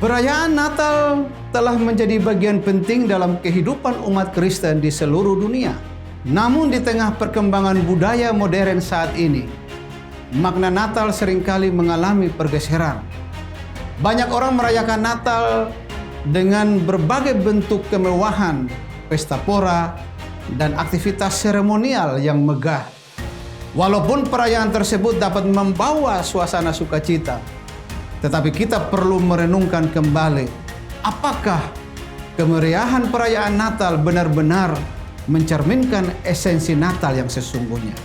Perayaan Natal telah menjadi bagian penting dalam kehidupan umat Kristen di seluruh dunia. Namun di tengah perkembangan budaya modern saat ini, makna Natal seringkali mengalami pergeseran. Banyak orang merayakan Natal dengan berbagai bentuk kemewahan, pesta pora, dan aktivitas seremonial yang megah. Walaupun perayaan tersebut dapat membawa suasana sukacita, tetapi kita perlu merenungkan kembali, apakah kemeriahan perayaan Natal benar-benar mencerminkan esensi Natal yang sesungguhnya?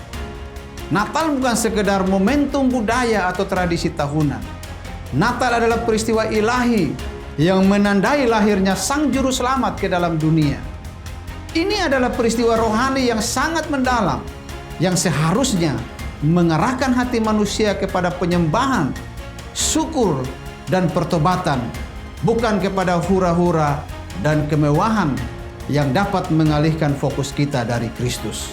Natal bukan sekedar momentum budaya atau tradisi tahunan. Natal adalah peristiwa ilahi yang menandai lahirnya Sang Juru Selamat ke dalam dunia. Ini adalah peristiwa rohani yang sangat mendalam, yang seharusnya mengarahkan hati manusia kepada penyembahan, syukur, dan pertobatan, bukan kepada hura-hura dan kemewahan yang dapat mengalihkan fokus kita dari Kristus.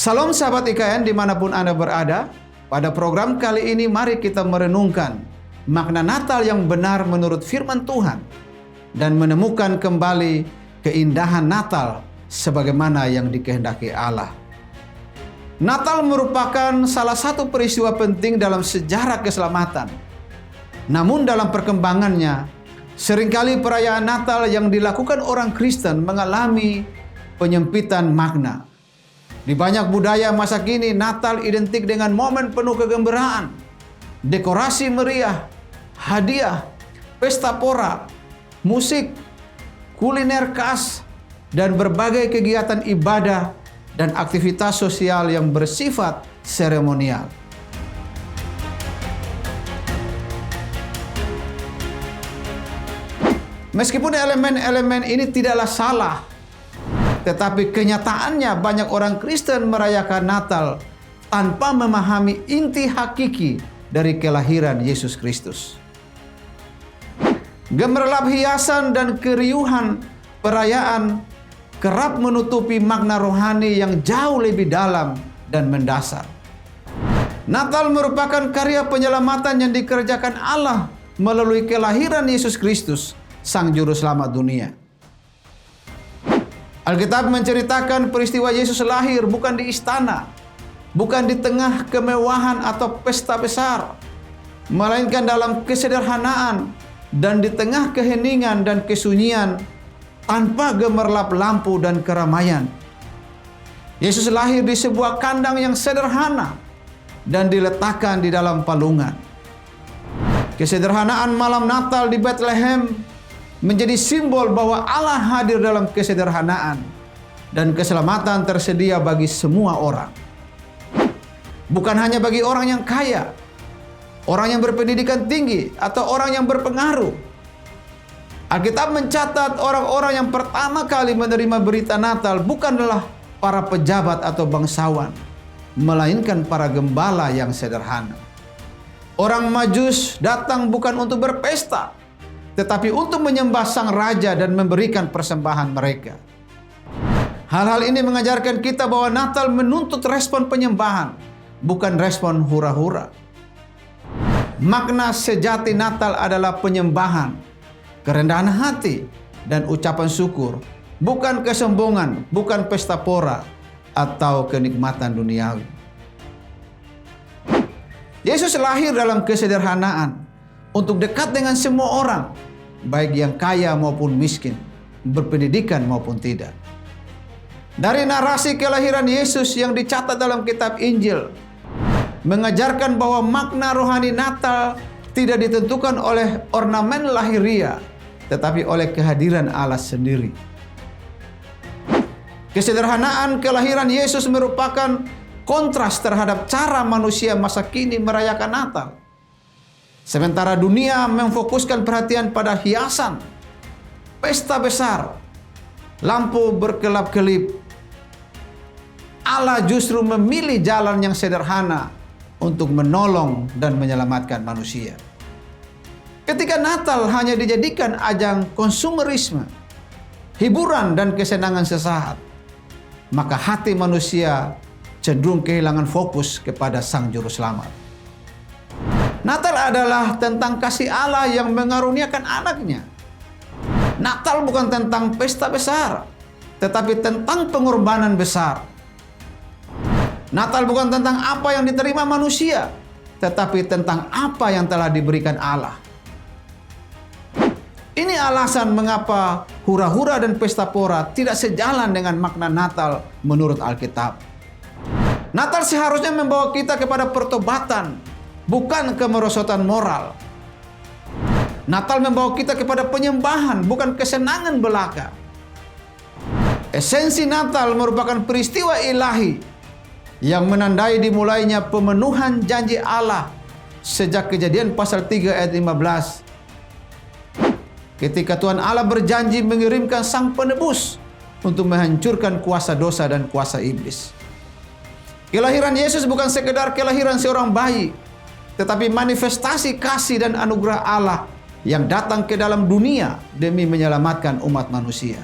Salam sahabat IKN dimanapun Anda berada. Pada program kali ini mari kita merenungkan makna Natal yang benar menurut firman Tuhan dan menemukan kembali keindahan Natal sebagaimana yang dikehendaki Allah. Natal merupakan salah satu peristiwa penting dalam sejarah keselamatan. Namun dalam perkembangannya, seringkali perayaan Natal yang dilakukan orang Kristen mengalami penyempitan makna. Di banyak budaya masa kini, Natal identik dengan momen penuh kegembiraan, dekorasi meriah, hadiah, pesta pora, musik, kuliner khas, dan berbagai kegiatan ibadah dan aktivitas sosial yang bersifat seremonial. Meskipun elemen-elemen ini tidaklah salah, tetapi kenyataannya banyak orang Kristen merayakan Natal tanpa memahami inti hakiki dari kelahiran Yesus Kristus. Gemerlap hiasan dan keriuhan perayaan kerap menutupi makna rohani yang jauh lebih dalam dan mendasar. Natal merupakan karya penyelamatan yang dikerjakan Allah melalui kelahiran Yesus Kristus, Sang Juru Selamat dunia. Alkitab menceritakan peristiwa Yesus lahir bukan di istana, bukan di tengah kemewahan atau pesta besar, melainkan dalam kesederhanaan dan di tengah keheningan dan kesunyian tanpa gemerlap lampu dan keramaian. Yesus lahir di sebuah kandang yang sederhana dan diletakkan di dalam palungan. Kesederhanaan malam Natal di Bethlehem menjadi simbol bahwa Allah hadir dalam kesederhanaan dan keselamatan tersedia bagi semua orang. Bukan hanya bagi orang yang kaya, orang yang berpendidikan tinggi, atau orang yang berpengaruh. Alkitab mencatat orang-orang yang pertama kali menerima berita Natal bukanlah para pejabat atau bangsawan, melainkan para gembala yang sederhana. Orang Majus datang bukan untuk berpesta, tetapi untuk menyembah Sang Raja dan memberikan persembahan mereka. Hal-hal ini mengajarkan kita bahwa Natal menuntut respon penyembahan, bukan respon hura-hura. Makna sejati Natal adalah penyembahan, kerendahan hati, dan ucapan syukur, bukan kesombongan, bukan pesta pora, atau kenikmatan duniawi. Yesus lahir dalam kesederhanaan, untuk dekat dengan semua orang, baik yang kaya maupun miskin, berpendidikan maupun tidak. Dari narasi kelahiran Yesus yang dicatat dalam kitab Injil, mengajarkan bahwa makna rohani Natal tidak ditentukan oleh ornamen lahiria, tetapi oleh kehadiran Allah sendiri. Kesederhanaan kelahiran Yesus merupakan kontras terhadap cara manusia masa kini merayakan Natal. Sementara dunia memfokuskan perhatian pada hiasan, pesta besar, lampu berkelap-kelip, Allah justru memilih jalan yang sederhana untuk menolong dan menyelamatkan manusia. Ketika Natal hanya dijadikan ajang konsumerisme, hiburan dan kesenangan sesaat, maka hati manusia cenderung kehilangan fokus kepada Sang Juru Selamat. Natal adalah tentang kasih Allah yang mengaruniakan anaknya. Natal bukan tentang pesta besar, tetapi tentang pengorbanan besar. Natal bukan tentang apa yang diterima manusia, tetapi tentang apa yang telah diberikan Allah. Ini alasan mengapa hura-hura dan pesta pora tidak sejalan dengan makna Natal menurut Alkitab. Natal seharusnya membawa kita kepada pertobatan, bukan kemerosotan moral. Natal membawa kita kepada penyembahan, bukan kesenangan belaka. Esensi Natal merupakan peristiwa ilahi yang menandai dimulainya pemenuhan janji Allah sejak Kejadian pasal 3 ayat 15. Ketika Tuhan Allah berjanji mengirimkan Sang Penebus untuk menghancurkan kuasa dosa dan kuasa iblis. Kelahiran Yesus bukan sekedar kelahiran seorang bayi, tetapi manifestasi kasih dan anugerah Allah yang datang ke dalam dunia demi menyelamatkan umat manusia.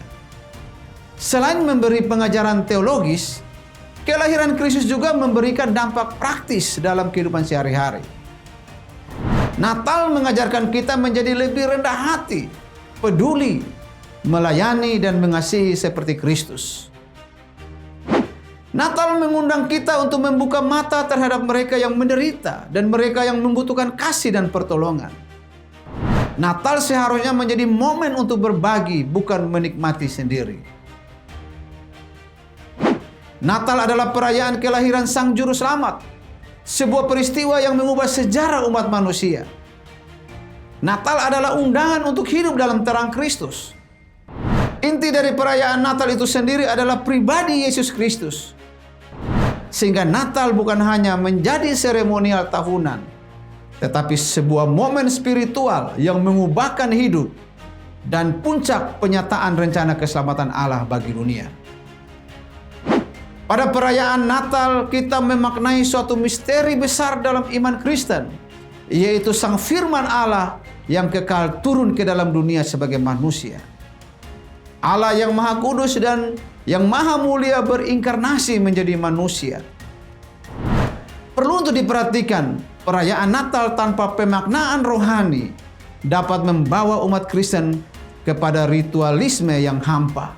Selain memberi pengajaran teologis, kelahiran Kristus juga memberikan dampak praktis dalam kehidupan sehari-hari. Natal mengajarkan kita menjadi lebih rendah hati, peduli, melayani dan mengasihi seperti Kristus. Natal mengundang kita untuk membuka mata terhadap mereka yang menderita dan mereka yang membutuhkan kasih dan pertolongan. Natal seharusnya menjadi momen untuk berbagi, bukan menikmati sendiri. Natal adalah perayaan kelahiran Sang Juru Selamat, sebuah peristiwa yang mengubah sejarah umat manusia. Natal adalah undangan untuk hidup dalam terang Kristus. Inti dari perayaan Natal itu sendiri adalah pribadi Yesus Kristus. Sehingga Natal bukan hanya menjadi seremonial tahunan, tetapi sebuah momen spiritual yang mengubahkan hidup dan puncak penyataan rencana keselamatan Allah bagi dunia. Pada perayaan Natal kita memaknai suatu misteri besar dalam iman Kristen, yaitu Sang Firman Allah yang kekal turun ke dalam dunia sebagai manusia. Allah yang Maha Kudus dan yang Maha Mulia berinkarnasi menjadi manusia. Perlu untuk diperhatikan, perayaan Natal tanpa pemaknaan rohani dapat membawa umat Kristen kepada ritualisme yang hampa.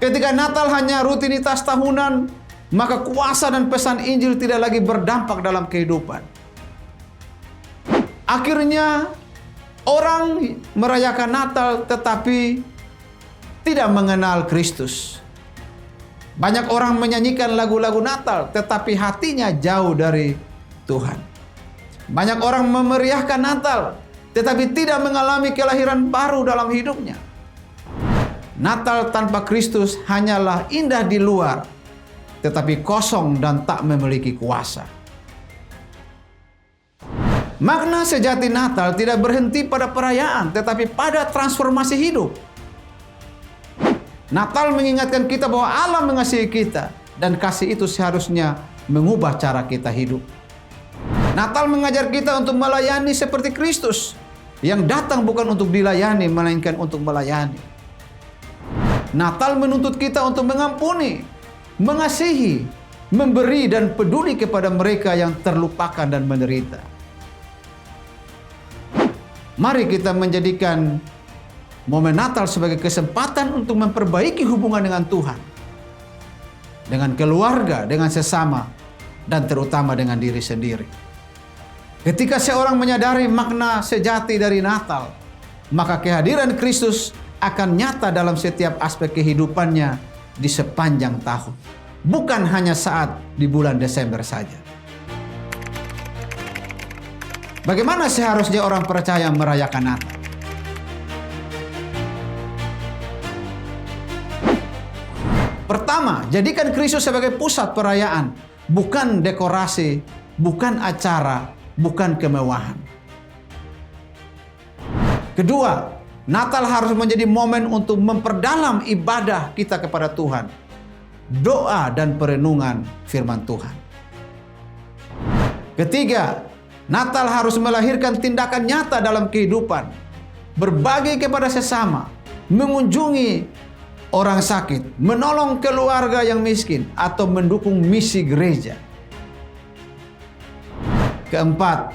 Ketika Natal hanya rutinitas tahunan, maka kuasa dan pesan Injil tidak lagi berdampak dalam kehidupan. Akhirnya, orang merayakan Natal tetapi tidak mengenal Kristus. Banyak orang menyanyikan lagu-lagu Natal tetapi hatinya jauh dari Tuhan. Banyak orang memeriahkan Natal tetapi tidak mengalami kelahiran baru dalam hidupnya. Natal tanpa Kristus hanyalah indah di luar, tetapi kosong dan tak memiliki kuasa. Makna sejati Natal tidak berhenti pada perayaan, tetapi pada transformasi hidup. Natal mengingatkan kita bahwa Allah mengasihi kita, dan kasih itu seharusnya mengubah cara kita hidup. Natal mengajar kita untuk melayani seperti Kristus, yang datang bukan untuk dilayani, melainkan untuk melayani. Natal menuntut kita untuk mengampuni, mengasihi, memberi dan peduli kepada mereka yang terlupakan dan menderita. Mari kita menjadikan momen Natal sebagai kesempatan untuk memperbaiki hubungan dengan Tuhan, dengan keluarga, dengan sesama, dan terutama dengan diri sendiri. Ketika seorang menyadari makna sejati dari Natal, maka kehadiran Kristus akan nyata dalam setiap aspek kehidupannya di sepanjang tahun, bukan hanya saat di bulan Desember saja. Bagaimana seharusnya orang percaya merayakan Natal? Pertama, jadikan Kristus sebagai pusat perayaan, bukan dekorasi, bukan acara, bukan kemewahan. Kedua, Natal harus menjadi momen untuk memperdalam ibadah kita kepada Tuhan, doa dan perenungan firman Tuhan. Ketiga, Natal harus melahirkan tindakan nyata dalam kehidupan, berbagi kepada sesama, mengunjungi orang sakit, menolong keluarga yang miskin, atau mendukung misi gereja. Keempat,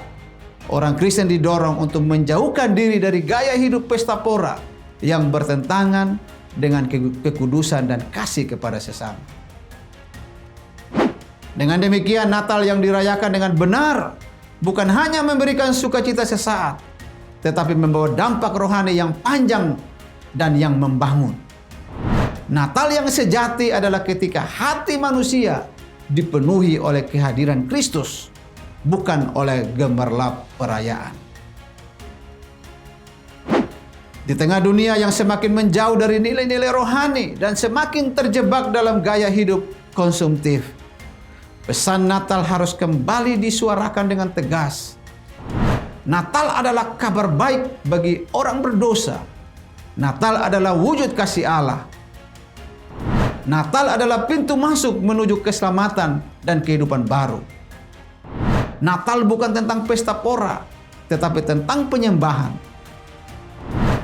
orang Kristen didorong untuk menjauhkan diri dari gaya hidup pesta pora yang bertentangan dengan kekudusan dan kasih kepada sesama. Dengan demikian, Natal yang dirayakan dengan benar bukan hanya memberikan sukacita sesaat, tetapi membawa dampak rohani yang panjang dan yang membangun. Natal yang sejati adalah ketika hati manusia dipenuhi oleh kehadiran Kristus, bukan oleh gemerlap perayaan. Di tengah dunia yang semakin menjauh dari nilai-nilai rohani dan semakin terjebak dalam gaya hidup konsumtif, pesan Natal harus kembali disuarakan dengan tegas. Natal adalah kabar baik bagi orang berdosa. Natal adalah wujud kasih Allah. Natal adalah pintu masuk menuju keselamatan dan kehidupan baru. Natal bukan tentang pesta pora, tetapi tentang penyembahan.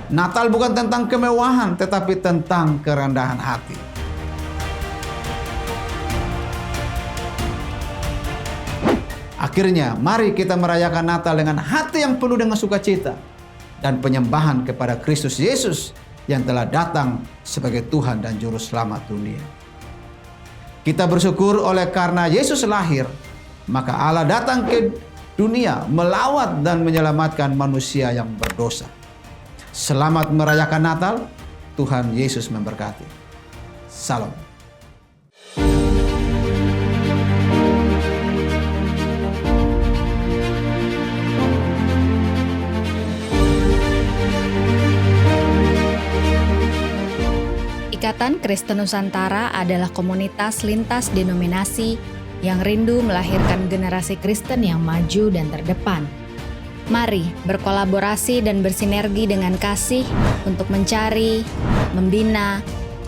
Natal bukan tentang kemewahan, tetapi tentang kerendahan hati. Akhirnya, mari kita merayakan Natal dengan hati yang penuh dengan sukacita dan penyembahan kepada Kristus Yesus yang telah datang sebagai Tuhan dan Juru Selamat dunia. Kita bersyukur oleh karena Yesus lahir, maka Allah datang ke dunia melawat dan menyelamatkan manusia yang berdosa. Selamat merayakan Natal, Tuhan Yesus memberkati. Salam. Ikatan Kristen Nusantara adalah komunitas lintas denominasi yang rindu melahirkan generasi Kristen yang maju dan terdepan. Mari berkolaborasi dan bersinergi dengan kasih untuk mencari, membina,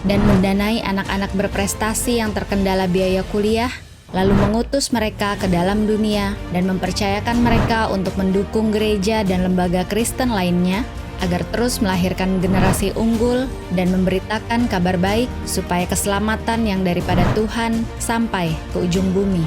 dan mendanai anak-anak berprestasi yang terkendala biaya kuliah, lalu mengutus mereka ke dalam dunia dan mempercayakan mereka untuk mendukung gereja dan lembaga Kristen lainnya agar terus melahirkan generasi unggul dan memberitakan kabar baik supaya keselamatan yang daripada Tuhan sampai ke ujung bumi.